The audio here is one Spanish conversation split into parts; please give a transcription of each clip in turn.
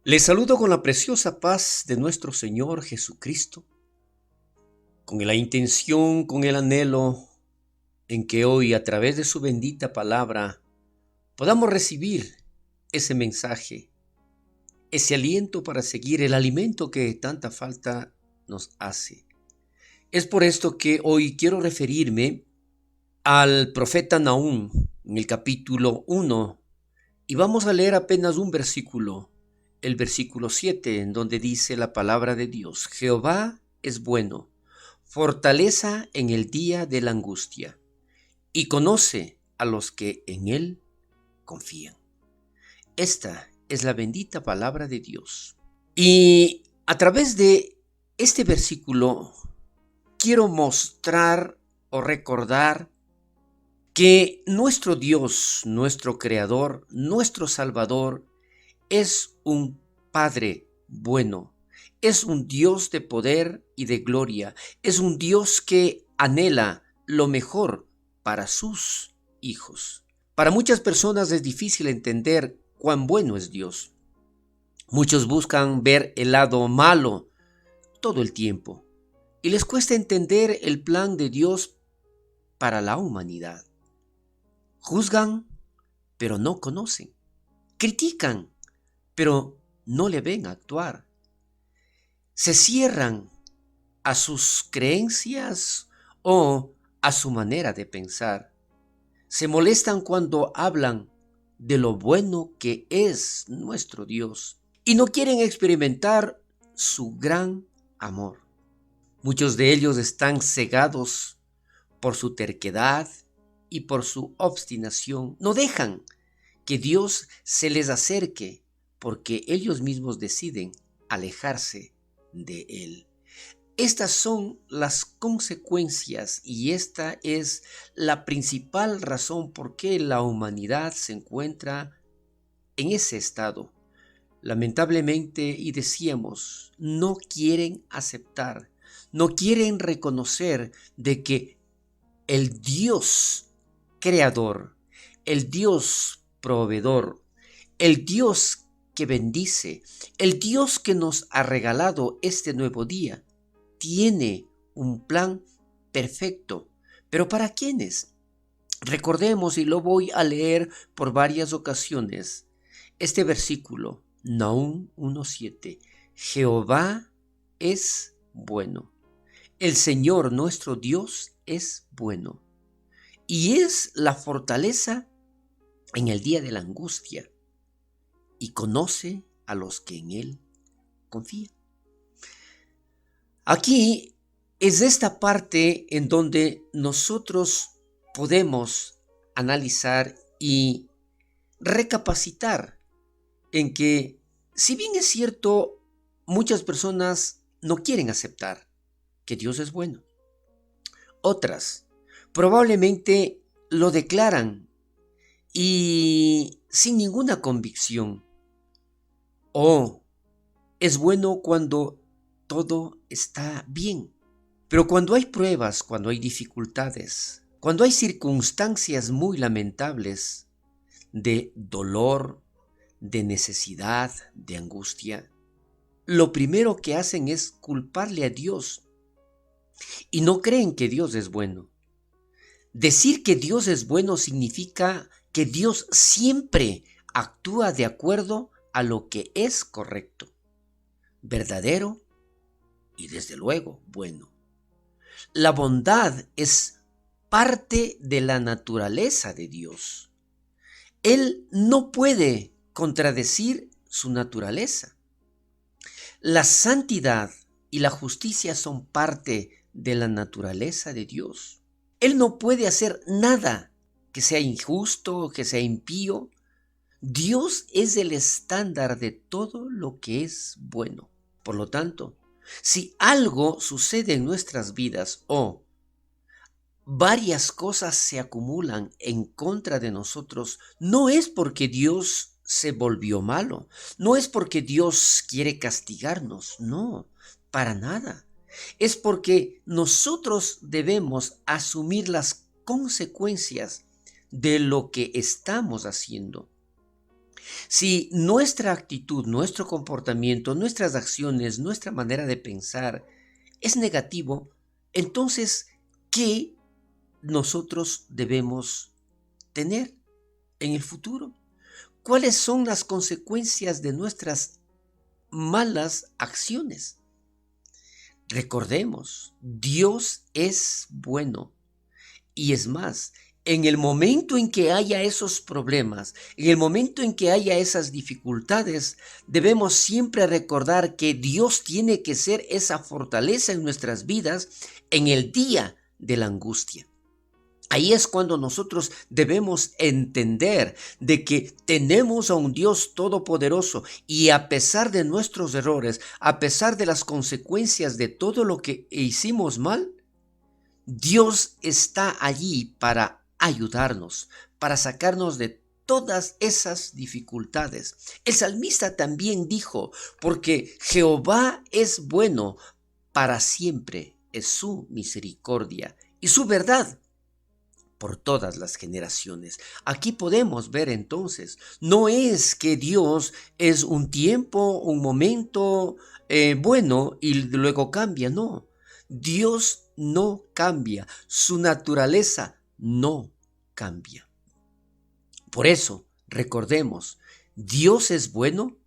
Les saludo con la preciosa paz de nuestro Señor Jesucristo, con la intención, con el anhelo en que hoy a través de su bendita palabra podamos recibir ese mensaje, ese aliento para seguir el alimento que tanta falta nos hace. Es por esto que hoy quiero referirme al profeta Nahum en el capítulo 1 y vamos a leer apenas un versículo, el versículo 7, en donde dice la palabra de Dios: Jehová es bueno, fortaleza en el día de la angustia, y conoce a los que en él confían. Esta es la bendita palabra de Dios. Y a través de este versículo quiero mostrar o recordar que nuestro Dios, nuestro Creador, nuestro Salvador, es un Padre bueno, es un Dios de poder y de gloria, es un Dios que anhela lo mejor para sus hijos. Para muchas personas es difícil entender cuán bueno es Dios. Muchos buscan ver el lado malo todo el tiempo y les cuesta entender el plan de Dios para la humanidad. Juzgan, pero no conocen. Critican, pero no le ven actuar. Se cierran a sus creencias o a su manera de pensar. Se molestan cuando hablan de lo bueno que es nuestro Dios y no quieren experimentar su gran amor. Muchos de ellos están cegados por su terquedad y por su obstinación. No dejan que Dios se les acerque porque ellos mismos deciden alejarse de Él. Estas son las consecuencias y esta es la principal razón por qué la humanidad se encuentra en ese estado. Lamentablemente, y decíamos, no quieren aceptar, no quieren reconocer de que el Dios creador, el Dios proveedor, el Dios que bendice, el Dios que nos ha regalado este nuevo día, tiene un plan perfecto. ¿Pero para quiénes? Recordemos, y lo voy a leer por varias ocasiones, este versículo, Nahum 1:7. Jehová es bueno. El Señor nuestro Dios es bueno y es la fortaleza en el día de la angustia y conoce a los que en Él confían. Aquí es esta parte en donde nosotros podemos analizar y recapacitar en que, si bien es cierto, muchas personas no quieren aceptar que Dios es bueno, otras probablemente lo declaran y sin ninguna convicción. O es bueno cuando todo está bien. Pero cuando hay pruebas, cuando hay dificultades, cuando hay circunstancias muy lamentables de dolor, de necesidad, de angustia, lo primero que hacen es culparle a Dios y no creen que Dios es bueno. Decir que Dios es bueno significa que Dios siempre actúa de acuerdo a lo que es correcto, verdadero y desde luego bueno. La bondad es parte de la naturaleza de Dios. Él no puede contradecir su naturaleza. La santidad y la justicia son parte de la naturaleza de Dios. Él no puede hacer nada que sea injusto, que sea impío. Dios es el estándar de todo lo que es bueno. Por lo tanto, si algo sucede en nuestras vidas o varias cosas se acumulan en contra de nosotros, no es porque Dios se volvió malo, no es porque Dios quiere castigarnos, no, para nada. Es porque nosotros debemos asumir las consecuencias de lo que estamos haciendo. Si nuestra actitud, nuestro comportamiento, nuestras acciones, nuestra manera de pensar es negativo, entonces, ¿qué nosotros debemos tener en el futuro? ¿Cuáles son las consecuencias de nuestras malas acciones? Recordemos, Dios es bueno. Y es más, en el momento en que haya esos problemas, en el momento en que haya esas dificultades, debemos siempre recordar que Dios tiene que ser esa fortaleza en nuestras vidas en el día de la angustia. Ahí es cuando nosotros debemos entender de que tenemos a un Dios todopoderoso y a pesar de nuestros errores, a pesar de las consecuencias de todo lo que hicimos mal, Dios está allí para ayudarnos, para sacarnos de todas esas dificultades. El salmista también dijo, porque Jehová es bueno, para siempre es su misericordia y su verdad por todas las generaciones. Aquí podemos ver entonces, no es que Dios es un tiempo, un momento bueno y luego cambia, no. Dios no cambia, su naturaleza no cambia. Por eso, recordemos, Dios es bueno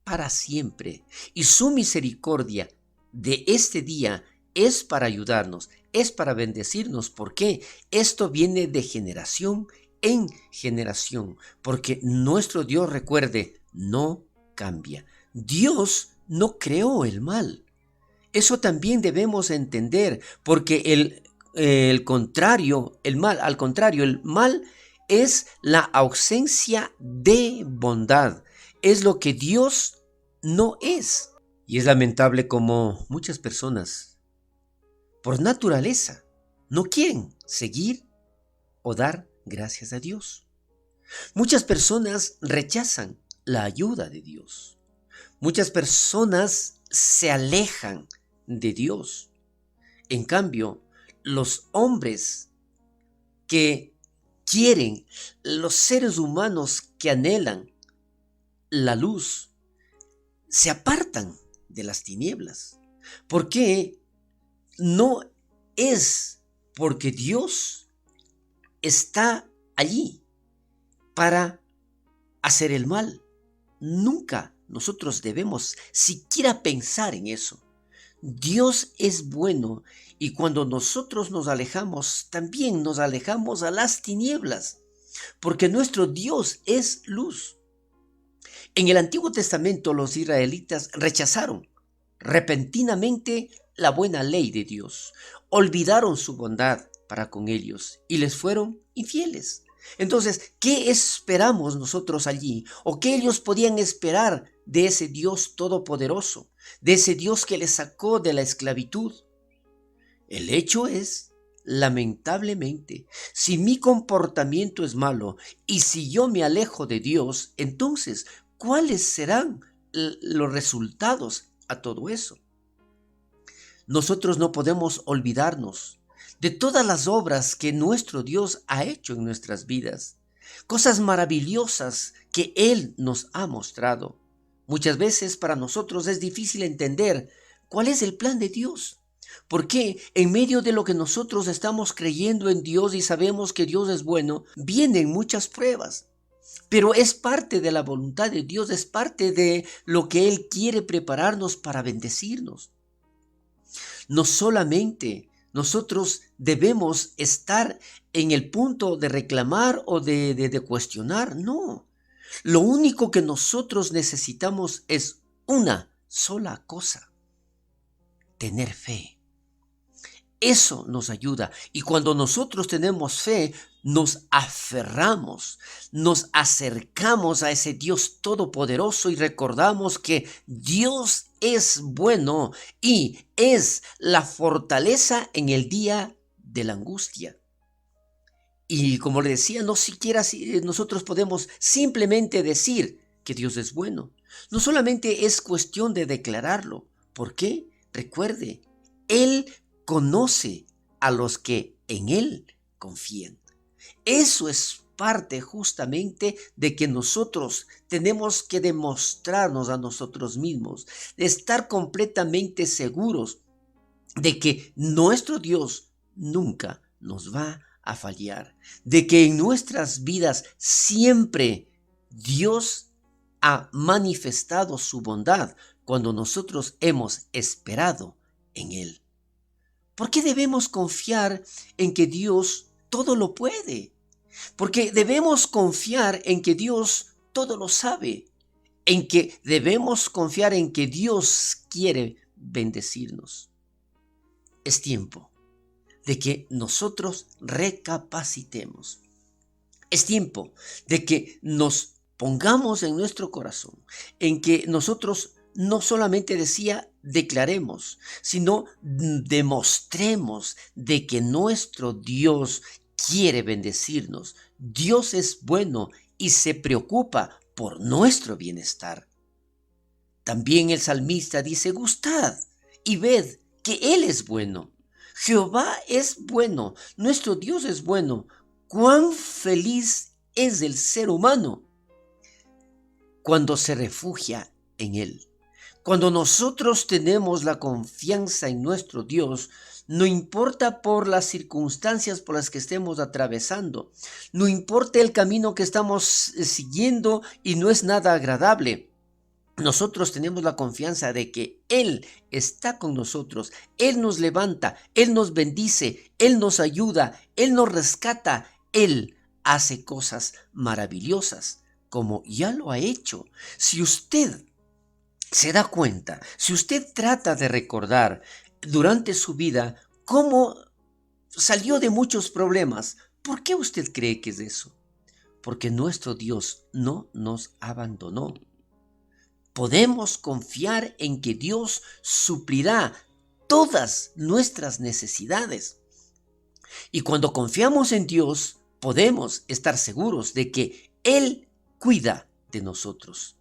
para siempre y su misericordia de este día es para ayudarnos, es para bendecirnos. ¿Por qué? Esto viene de generación en generación, porque nuestro Dios, recuerde, no cambia. Dios no creó el mal. Eso también debemos entender, porque el contrario, el mal, al contrario, el mal es la ausencia de bondad. Es lo que Dios no es. Y es lamentable como muchas personas, por naturaleza, no quieren seguir o dar gracias a Dios. Muchas personas rechazan la ayuda de Dios. Muchas personas se alejan de Dios. En cambio, los hombres que quieren, los seres humanos que anhelan la luz, se apartan de las tinieblas. ¿Por qué? No es porque Dios está allí para hacer el mal. Nunca nosotros debemos siquiera pensar en eso. Dios es bueno y cuando nosotros nos alejamos, también nos alejamos a las tinieblas, porque nuestro Dios es luz. En el Antiguo Testamento los israelitas rechazaron repentinamente la buena ley de Dios, olvidaron su bondad para con ellos y les fueron infieles. Entonces, ¿qué esperamos nosotros allí? ¿O qué ellos podían esperar de ese Dios todopoderoso, de ese Dios que les sacó de la esclavitud? El hecho es, lamentablemente, si mi comportamiento es malo y si yo me alejo de Dios, entonces, ¿cuáles serán los resultados a todo eso? Nosotros no podemos olvidarnos de todas las obras que nuestro Dios ha hecho en nuestras vidas, cosas maravillosas que Él nos ha mostrado. Muchas veces para nosotros es difícil entender cuál es el plan de Dios. Porque en medio de lo que nosotros estamos creyendo en Dios y sabemos que Dios es bueno, vienen muchas pruebas. Pero es parte de la voluntad de Dios, es parte de lo que Él quiere prepararnos para bendecirnos. No solamente nosotros debemos estar en el punto de reclamar o de cuestionar, no. Lo único que nosotros necesitamos es una sola cosa: tener fe. Eso nos ayuda. Y cuando nosotros tenemos fe, nos aferramos, nos acercamos a ese Dios todopoderoso y recordamos que Dios es bueno y es la fortaleza en el día de la angustia. Y como le decía, no siquiera nosotros podemos simplemente decir que Dios es bueno. No solamente es cuestión de declararlo. ¿Por qué? Recuerde, Él conoce a los que en Él confían. Eso es parte justamente de que nosotros tenemos que demostrarnos a nosotros mismos, de estar completamente seguros de que nuestro Dios nunca nos va a fallar, de que en nuestras vidas siempre Dios ha manifestado su bondad cuando nosotros hemos esperado en Él. ¿Por qué debemos confiar en que Dios todo lo puede? Porque debemos confiar en que Dios todo lo sabe, en que debemos confiar en que Dios quiere bendecirnos. Es tiempo de que nosotros recapacitemos. Es tiempo de que nos pongamos en nuestro corazón, en que nosotros no solamente declaremos, sino demostremos de que nuestro Dios quiere bendecirnos. Dios es bueno y se preocupa por nuestro bienestar. También el salmista dice: gustad y ved que Él es bueno. Jehová es bueno, nuestro Dios es bueno. Cuán feliz es el ser humano cuando se refugia en Él. Cuando nosotros tenemos la confianza en nuestro Dios, no importa por las circunstancias por las que estemos atravesando, no importa el camino que estamos siguiendo y no es nada agradable, nosotros tenemos la confianza de que Él está con nosotros, Él nos levanta, Él nos bendice, Él nos ayuda, Él nos rescata, Él hace cosas maravillosas, como ya lo ha hecho. Si usted se da cuenta, si usted trata de recordar durante su vida cómo salió de muchos problemas, ¿por qué usted cree que es eso? Porque nuestro Dios no nos abandonó. Podemos confiar en que Dios suplirá todas nuestras necesidades. Y cuando confiamos en Dios, podemos estar seguros de que Él cuida de nosotros.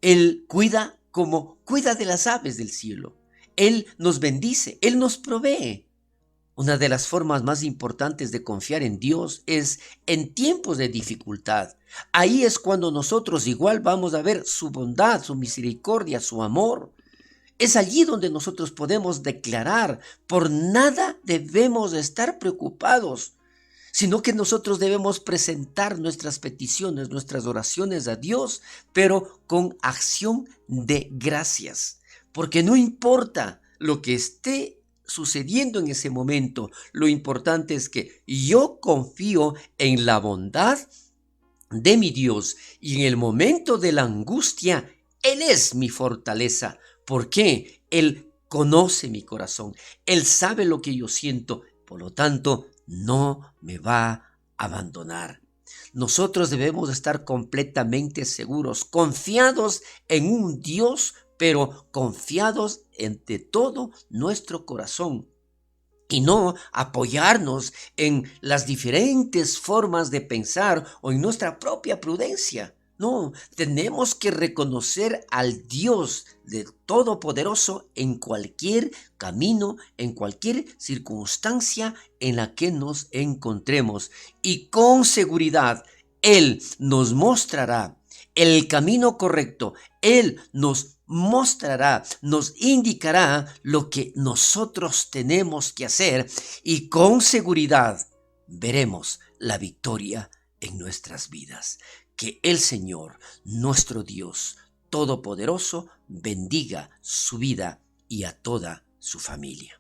Él cuida como cuida de las aves del cielo. Él nos bendice, Él nos provee. Una de las formas más importantes de confiar en Dios es en tiempos de dificultad. Ahí es cuando nosotros igual vamos a ver su bondad, su misericordia, su amor. Es allí donde nosotros podemos declarar: por nada debemos estar preocupados, sino que nosotros debemos presentar nuestras peticiones, nuestras oraciones a Dios, pero con acción de gracias. Porque no importa lo que esté sucediendo en ese momento, lo importante es que yo confío en la bondad de mi Dios, y en el momento de la angustia, Él es mi fortaleza. ¿Por qué? Él conoce mi corazón, Él sabe lo que yo siento, por lo tanto, no me va a abandonar. Nosotros debemos estar completamente seguros, confiados en un Dios, pero confiados de todo nuestro corazón, y no apoyarnos en las diferentes formas de pensar o en nuestra propia prudencia. No, tenemos que reconocer al Dios de Todopoderoso en cualquier camino, en cualquier circunstancia en la que nos encontremos. Y con seguridad, Él nos mostrará el camino correcto. Él nos mostrará, nos indicará lo que nosotros tenemos que hacer, y con seguridad veremos la victoria en nuestras vidas. Que el Señor, nuestro Dios Todopoderoso, bendiga su vida y a toda su familia.